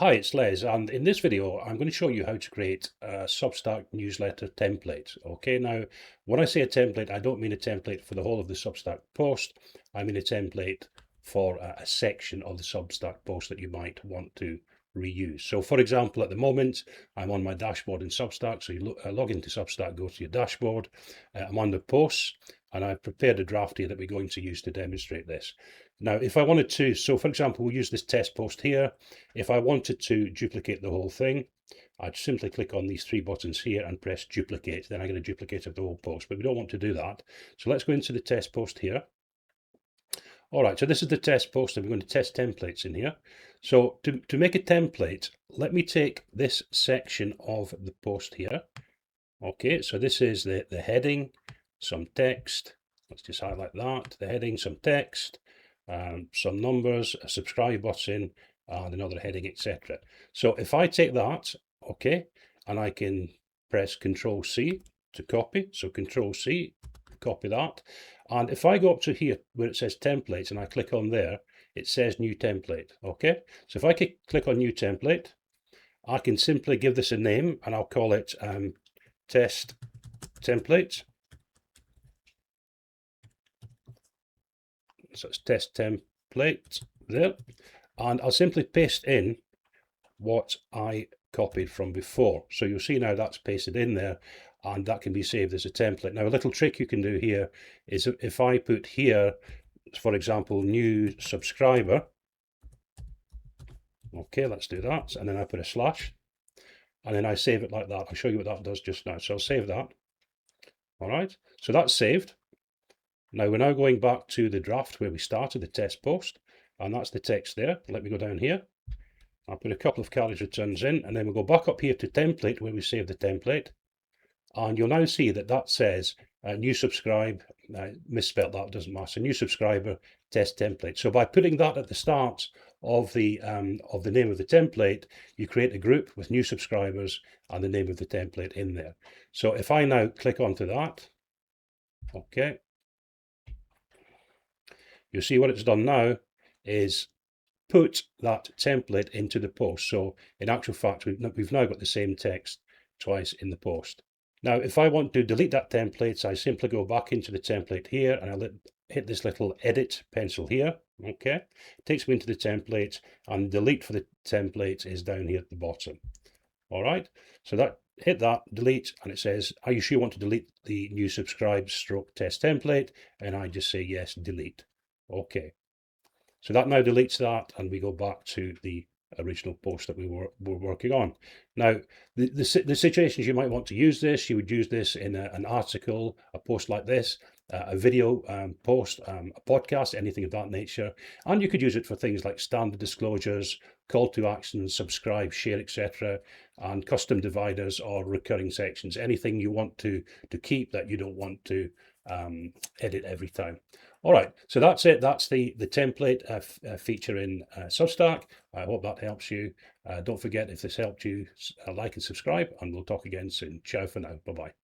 Hi, it's Les, and in this video, I'm going to show you how to create a Substack newsletter template. Okay, now, when I say a template, I don't mean a template for the whole of the Substack post. I mean a template for a section of the Substack post that you might want to reuse. So, for example, at the moment, I'm on my dashboard in Substack. So you log into Substack, go to your dashboard. I'm on the posts, and I've prepared a draft here that we're going to use to demonstrate this. Now, if I wanted to, so for example, we'll use this test post here. If I wanted to duplicate the whole thing, I'd simply click on these three buttons here and press duplicate. Then I get a duplicate of the whole post, but we don't want to do that. So let's go into the test post here. All right, so this is the test post, and we're going to test templates in here. So to make a template, let me take this section of the post here. Okay, so this is the heading, some text. Let's just highlight that. The heading, some text, some numbers, a subscribe button, and another heading, etc. So if I take that, okay, and I can press Control C to copy. So Control C, copy that. And if I go up to here where it says templates and I click on there, it says new template. Okay, so if I click on new template, I can simply give this a name and I'll call it test template. So it's test template there. And I'll simply paste in what I copied from before. So you'll see now that's pasted in there, and that can be saved as a template. Now, a little trick you can do here is if I put here, for example, new subscriber. Okay, let's do that. And then I put a slash, and then I save it like that. I'll show you what that does just now. So I'll save that. All right, so that's saved. Now we're now going back to the draft where we started the test post, and that's the text there. Let me go down here. I'll put a couple of carriage returns in, and then we'll go back up here to template where we save the template. And you'll now see that that says new subscribe, misspelled that, doesn't matter, new subscriber test template. So by putting that at the start of the name of the template, you create a group with new subscribers and the name of the template in there. So if I now click onto that, okay, you'll see what it's done now is put that template into the post. So in actual fact, we've now got the same text twice in the post. Now, if I want to delete that template, I simply go back into the template here and I'll hit this little edit pencil here. Okay, it takes me into the template, and delete for the template is down here at the bottom. All right, so that hit that, delete, and it says, are you sure you want to delete the new subscribe stroke test template? And I just say yes, delete. Okay. So that now deletes that, and we go back to the original post that we were working on. Now, the situations you might want to use this, you would use this in an article, a post like this, a video post, a podcast, anything of that nature. And you could use it for things like standard disclosures, call to action, subscribe, share, etc., and custom dividers or recurring sections, anything you want to keep that you don't want to edit every time. All right, so that's it. That's the template feature in Substack. I hope that helps you. Don't forget, if this helped you, like and subscribe, and we'll talk again soon. Ciao for now. Bye-bye.